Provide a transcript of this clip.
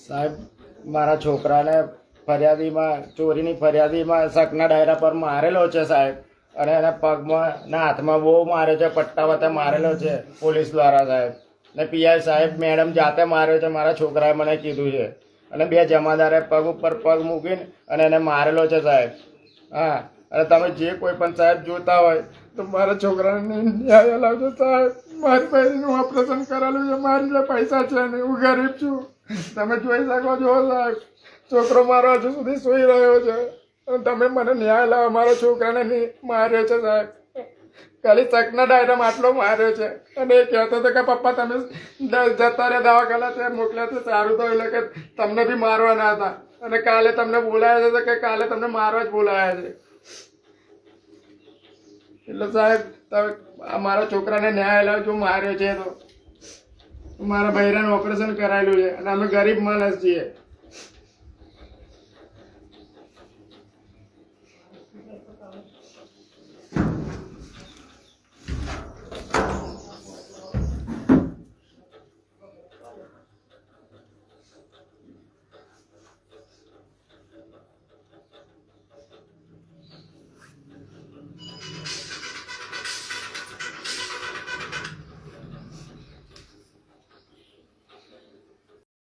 સાહેબ, મારા છોકરાને ફરિયાદીમાં ચોરીની ફરિયાદીમાં શકના ડાયરા પર મારેલો છે સાહેબ, અને એને પગમાં ને હાથમાં બહુ માર્યો છે, પટ્ટા વતે મારેલો છે પોલીસ દ્વારા સાહેબ. ને પીઆઈ સાહેબ મેડમ જાતે માર્યો છે, મારા છોકરાએ મને કીધું છે. અને બે જમાદારે પગ ઉપર પગ મૂકીને અને એને મારેલો છે સાહેબ. હા, અને તમે જે કોઈ પણ સાહેબ જોતા હોય તો મારા છોકરાને ન્યાય લાવજો સાહેબ. મારી બહેનનું ઓપરેશન કરેલું છે, મારી જે પૈસા છે ને હું ગરીબ છું. તમે જોઈ શકો છો સાહેબ, છોકરો મારો હજુ સુધી સૂઈ રહ્યો છે. તમે મને ન્યાય લાવો, મારા છોકરાને માર્યો છે સાહેબ. ખાલી શકના ડાયરામાં આટલો માર્યો છે. અને એ કહેતો હતો કે પપ્પા તમે જતા રહ્યા દવાખાના છે મોકલ્યા તો સારું તો એટલે કે તમને બી મારવાના હતા, અને કાલે તમને બોલાયા છે કે કાલે તમને મારવા જ બોલાયા છે. એટલે સાહેબ તમે મારા છોકરાને ન્યાય લાવજો, માર્યો છે તો. મારા બૈરાનું ઓપરેશન કરાયેલું છે અને અમે ગરીબ માણસ છીએ.